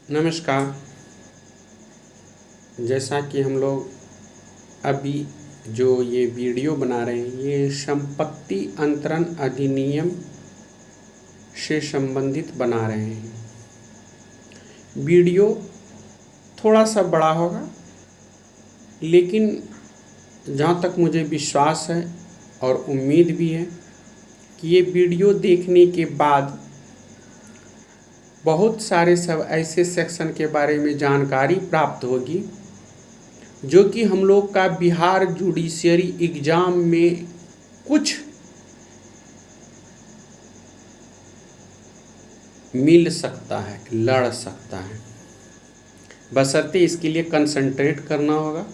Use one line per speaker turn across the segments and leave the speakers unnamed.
नमस्कार। जैसा कि हम लोग अभी जो ये वीडियो बना रहे हैं ये संपत्ति अंतरण अधिनियम से संबंधित बना रहे हैं। वीडियो थोड़ा सा बड़ा होगा, लेकिन जहाँ तक मुझे विश्वास है और उम्मीद भी है कि ये वीडियो देखने के बाद बहुत सारे सब ऐसे सेक्शन के बारे में जानकारी प्राप्त होगी जो कि हम लोग का बिहार जुडिशियरी एग्ज़ाम में कुछ मिल सकता है, लड़ सकता है। बशर्ते इसके लिए कंसंट्रेट करना होगा।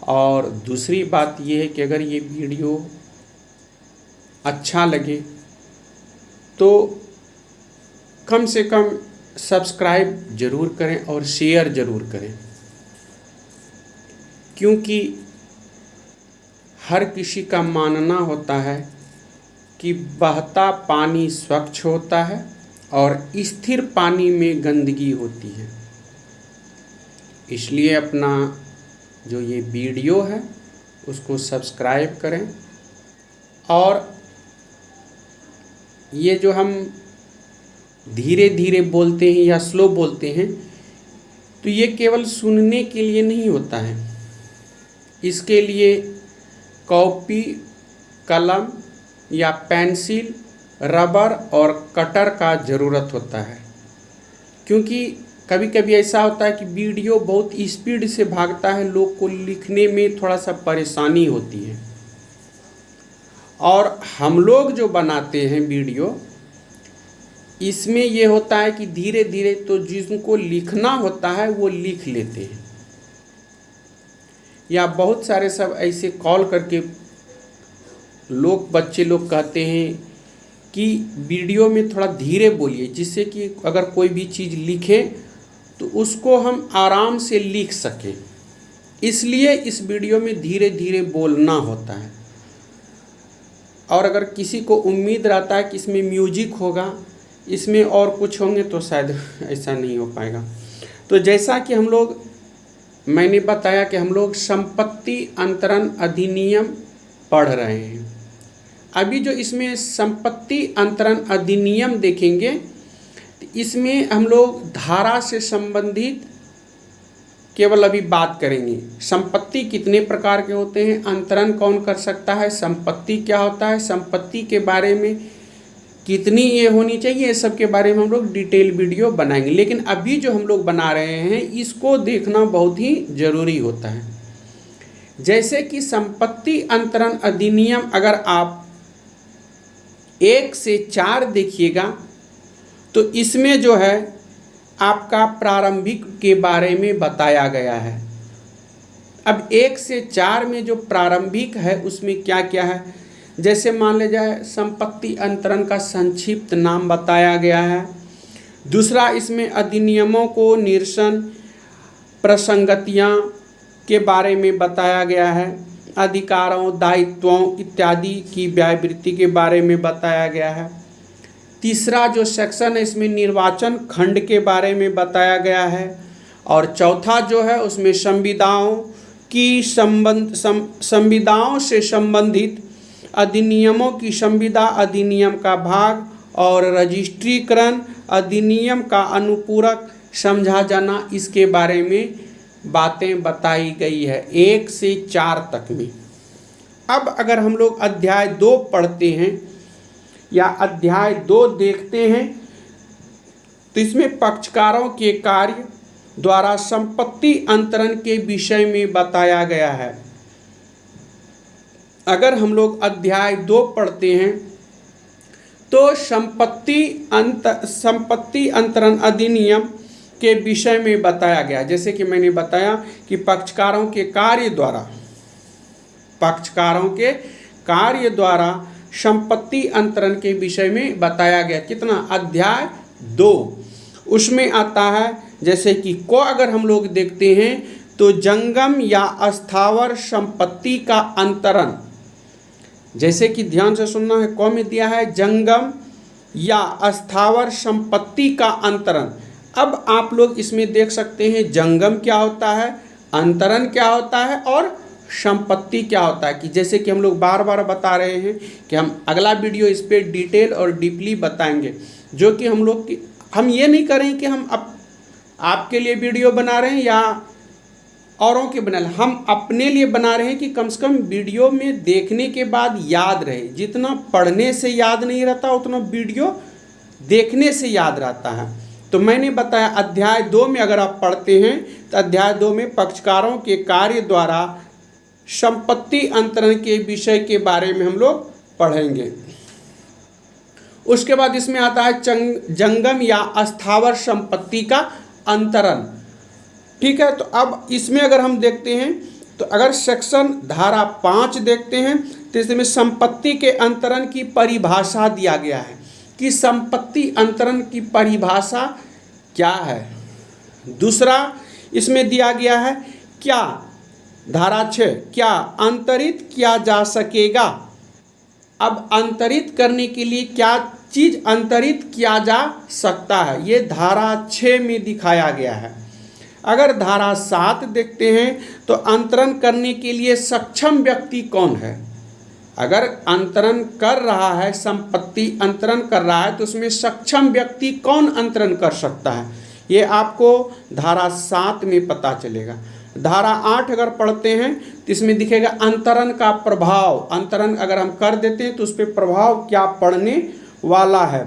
और दूसरी बात ये है कि अगर ये वीडियो अच्छा लगे तो कम से कम सब्सक्राइब ज़रूर करें और शेयर ज़रूर करें, क्योंकि हर किसी का मानना होता है कि बहता पानी स्वच्छ होता है और स्थिर पानी में गंदगी होती है। इसलिए अपना जो ये वीडियो है उसको सब्सक्राइब करें। और ये जो हम धीरे धीरे बोलते हैं या स्लो बोलते हैं तो ये केवल सुनने के लिए नहीं होता है। इसके लिए कॉपी, कलम या पेंसिल, रबर और कटर का ज़रूरत होता है, क्योंकि कभी कभी ऐसा होता है कि वीडियो बहुत स्पीड से भागता है, लोग को लिखने में थोड़ा सा परेशानी होती है। और हम लोग जो बनाते हैं वीडियो, इसमें ये होता है कि धीरे धीरे तो जिनको लिखना होता है वो लिख लेते हैं, या बहुत सारे सब ऐसे कॉल करके बच्चे लोग कहते हैं कि वीडियो में थोड़ा धीरे बोलिए, जिससे कि अगर कोई भी चीज़ लिखे तो उसको हम आराम से लिख सकें। इसलिए इस वीडियो में धीरे धीरे बोलना होता है। और अगर किसी को उम्मीद रहता है कि इसमें म्यूजिक होगा, इसमें और कुछ होंगे, तो शायद ऐसा नहीं हो पाएगा। तो जैसा कि मैंने बताया कि हम लोग संपत्ति अंतरण अधिनियम पढ़ रहे हैं। अभी जो इसमें संपत्ति अंतरण अधिनियम देखेंगे, इसमें हम लोग धारा से संबंधित केवल अभी बात करेंगे। संपत्ति कितने प्रकार के होते हैं, अंतरण कौन कर सकता है, संपत्ति क्या होता है, संपत्ति के बारे में कितनी ये होनी चाहिए, ये सब के बारे में हम लोग डिटेल वीडियो बनाएंगे। लेकिन अभी जो हम लोग बना रहे हैं इसको देखना बहुत ही ज़रूरी होता है। जैसे कि संपत्ति अंतरण अधिनियम अगर आप 1 से 4 देखिएगा तो इसमें जो है आपका प्रारंभिक के बारे में बताया गया है। अब 1 से 4 में जो प्रारंभिक है उसमें क्या क्या है, जैसे मान ले जाए संपत्ति अंतरण का संक्षिप्त नाम बताया गया है। दूसरा, इसमें अधिनियमों को निरसन, प्रसंगतियाँ के बारे में बताया गया है। अधिकारों, दायित्वों इत्यादि की व्यावृत्ति के बारे में बताया गया है। तीसरा जो सेक्शन है इसमें निर्वाचन खंड के बारे में बताया गया है। और चौथा जो है उसमें संविदाओं से संबंधित अधिनियमों की संविदा अधिनियम का भाग और रजिस्ट्रीकरण अधिनियम का अनुपूरक समझा जाना, इसके बारे में बातें बताई गई है 1 से 4 तक में। अब अगर हम लोग अध्याय 2 पढ़ते हैं या अध्याय 2 देखते हैं तो इसमें पक्षकारों के कार्य द्वारा संपत्ति अंतरण के विषय में बताया गया है। अगर हम लोग अध्याय 2 पढ़ते हैं तो संपत्ति अंतरण अधिनियम के विषय में बताया गया। जैसे कि मैंने बताया कि पक्षकारों के कार्य द्वारा संपत्ति अंतरण के विषय में बताया गया। कितना, अध्याय 2 उसमें आता है। जैसे कि को अगर हम लोग देखते हैं तो जंगम या अस्थावर संपत्ति का अंतरण, जैसे कि ध्यान से सुनना है, कौ में दिया है जंगम या अस्थावर संपत्ति का अंतरण। अब आप लोग इसमें देख सकते हैं जंगम क्या होता है, अंतरण क्या होता है और संपत्ति क्या होता है। कि जैसे कि हम लोग बार बार बता रहे हैं कि हम अगला वीडियो इस पर डिटेल और डीपली बताएंगे, जो कि हम ये नहीं करें कि हम आपके लिए वीडियो बना रहे हैं या औरों के बना रहे हैं, हम अपने लिए बना रहे हैं कि कम से कम वीडियो में देखने के बाद याद रहे। जितना पढ़ने से याद नहीं रहता उतना वीडियो देखने से याद रहता है। तो मैंने बताया अध्याय 2 में अगर आप पढ़ते हैं तो अध्याय 2 में पक्षकारों के कार्य द्वारा संपत्ति अंतरण के विषय के बारे में हम लोग पढ़ेंगे। उसके बाद इसमें आता है जंगम या अस्थावर संपत्ति का अंतरण। ठीक है, तो अब इसमें अगर हम देखते हैं तो अगर सेक्शन धारा 5 देखते हैं तो इसमें संपत्ति के अंतरण की परिभाषा दिया गया है कि संपत्ति अंतरण की परिभाषा क्या है। दूसरा इसमें दिया गया है क्या, धारा 6, क्या अंतरित किया जा सकेगा। अब अंतरित करने के लिए क्या चीज अंतरित किया जा सकता है, ये धारा 6 में दिखाया गया है। अगर धारा 7 देखते हैं तो अंतरण करने के लिए सक्षम व्यक्ति कौन है। अगर अंतरण कर रहा है, संपत्ति अंतरण कर रहा है, तो उसमें सक्षम व्यक्ति कौन अंतरण कर सकता है, ये आपको धारा 7 में पता चलेगा। धारा 8 अगर पढ़ते हैं तो इसमें दिखेगा अंतरण का प्रभाव। अंतरण अगर हम कर देते हैं तो उस पर प्रभाव क्या पड़ने वाला है।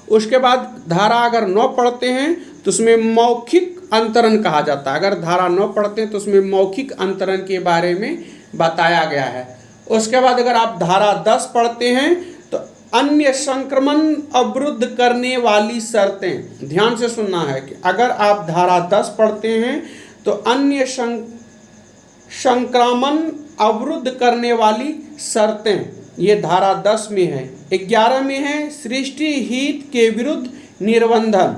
उसके बाद धारा अगर 9 पढ़ते हैं तो उसमें मौखिक अंतरण कहा जाता है। अगर धारा 9 पढ़ते हैं तो उसमें मौखिक अंतरण के बारे में बताया गया है। उसके बाद अगर आप धारा 10 पढ़ते हैं तो अन्य संक्रमण अवरुद्ध करने वाली शर्तें, ध्यान से सुनना है कि अगर आप धारा 10 पढ़ते हैं तो अन्य संक्रमण अवरुद्ध करने वाली शर्तें, ये धारा 10 में है। 11 में है सृष्टि हित के विरुद्ध निर्बंधन।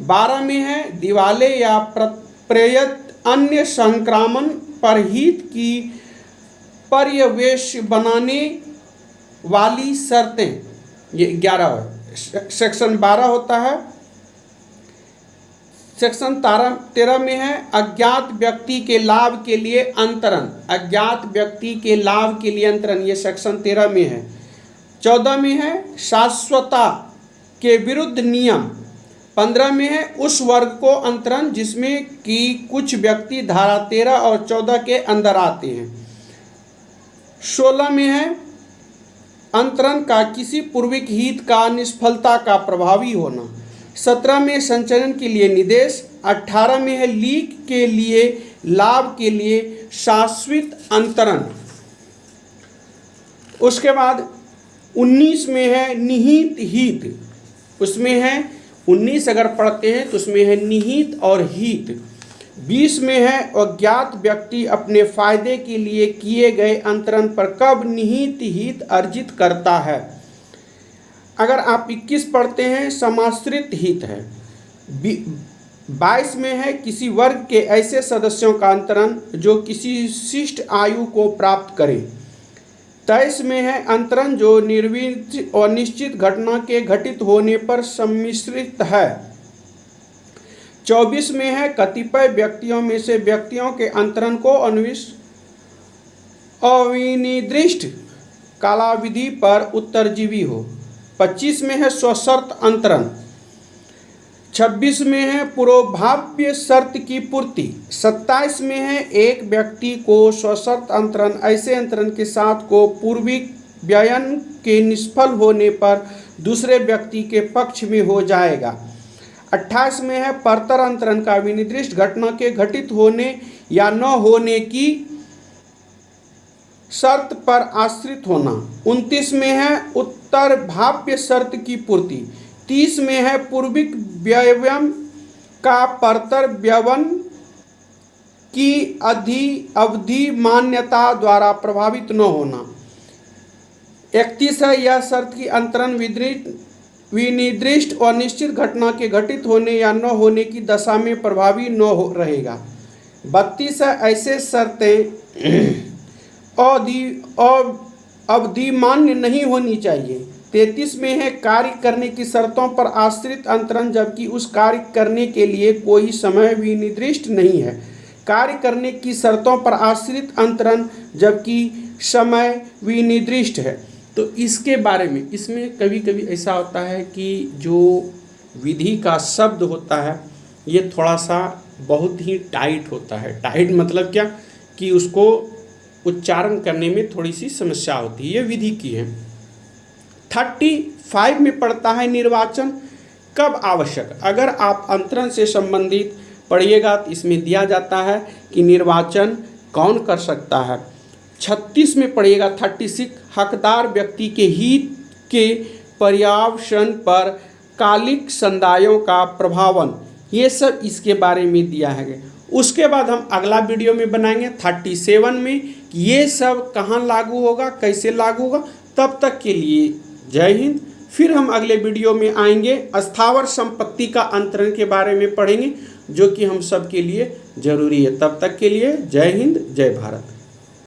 12 में है दिवाले या प्रेरित अन्य संक्रमण पर हित की पर्यवेक्ष बनाने वाली शर्तें, ये 11 है। सेक्शन 12 होता है। सेक्शन 13 में है अज्ञात व्यक्ति के लाभ के लिए अंतरण। अज्ञात व्यक्ति के लाभ के लिए अंतरण, ये सेक्शन 13 में है। 14 में है शाश्वतता के विरुद्ध नियम। 15 में है उस वर्ग को अंतरण जिसमें कि कुछ व्यक्ति धारा 13 और 14 के अंदर आते हैं। 16 में है अंतरण का किसी पूर्विक हित का निष्फलता का प्रभावी होना। 17 में संचरण के लिए निर्देश। 18 में है लीक के लिए लाभ के लिए शाश्वत अंतरण। उसके बाद 19 में है निहित हित। उसमें है 19 अगर पढ़ते हैं तो उसमें है निहित और हित। 20 में है अज्ञात व्यक्ति अपने फायदे के लिए किए गए अंतरण पर कब निहित हित अर्जित करता है। अगर आप 21 पढ़ते हैं समाश्रित हित है। 22 में है किसी वर्ग के ऐसे सदस्यों का अंतरण जो किसी विशिष्ट आयु को प्राप्त करे। 23 में है अंतरण जो निर्वित और निश्चित घटना के घटित होने पर सम्मिश्रित है। 24 में है कतिपय व्यक्तियों में से व्यक्तियों के अंतरण को अविनिर्दिष्ट कालावधि पर उत्तरजीवी हो। 25 में है स्वशर्त अंतरण। 26 में है पूर्वभाव्य शर्त की पूर्ति। 27 में है एक व्यक्ति को स्वशर्त अंतरण ऐसे अंतरण के साथ को पूर्विक व्ययन के निष्फल होने पर दूसरे व्यक्ति के पक्ष में हो जाएगा। 28 में है परतर अंतरण का विनिर्दिष्ट घटना के घटित होने या न होने की शर्त पर आश्रित होना। 29 में है उत्तर भाव्य शर्त की पूर्ति। 30 में है पूर्विक व्यवयन का परतर व्यवन की अवधि मान्यता द्वारा प्रभावित न होना। 31 है यह शर्त की अंतरण विनिर्दिष्ट और निश्चित घटना के घटित होने या न होने की दशा में प्रभावी न हो रहेगा। 32 है ऐसे शर्तें अवधि मान्य नहीं होनी चाहिए। 33 में है कार्य करने की शर्तों पर आश्रित अंतरण, जबकि उस कार्य करने के लिए कोई समय विनिर्दिष्ट नहीं है। कार्य करने की शर्तों पर आश्रित अंतरण जबकि समय विनिर्दिष्ट है। तो इसके बारे में, इसमें कभी कभी ऐसा होता है कि जो विधि का शब्द होता है ये थोड़ा सा बहुत ही टाइट होता है। टाइट मतलब क्या कि उसको उच्चारण करने में थोड़ी सी समस्या होती है, ये विधि की है। 35 में पड़ता है निर्वाचन कब आवश्यक। अगर आप अंतरण से संबंधित पढ़िएगा तो इसमें दिया जाता है कि निर्वाचन कौन कर सकता है। 36 में पढ़िएगा 36 हकदार व्यक्ति के हित के पर्यवसान पर कालिक संदायों का प्रभावन, ये सब इसके बारे में दिया है। उसके बाद हम अगला वीडियो में बनाएंगे 37 में ये सब कहाँ लागू होगा, कैसे लागू होगा। तब तक के लिए जय हिंद। फिर हम अगले वीडियो में आएंगे, स्थावर संपत्ति का अंतरण के बारे में पढ़ेंगे जो कि हम सब के लिए जरूरी है। तब तक के लिए जय हिंद, जय भारत।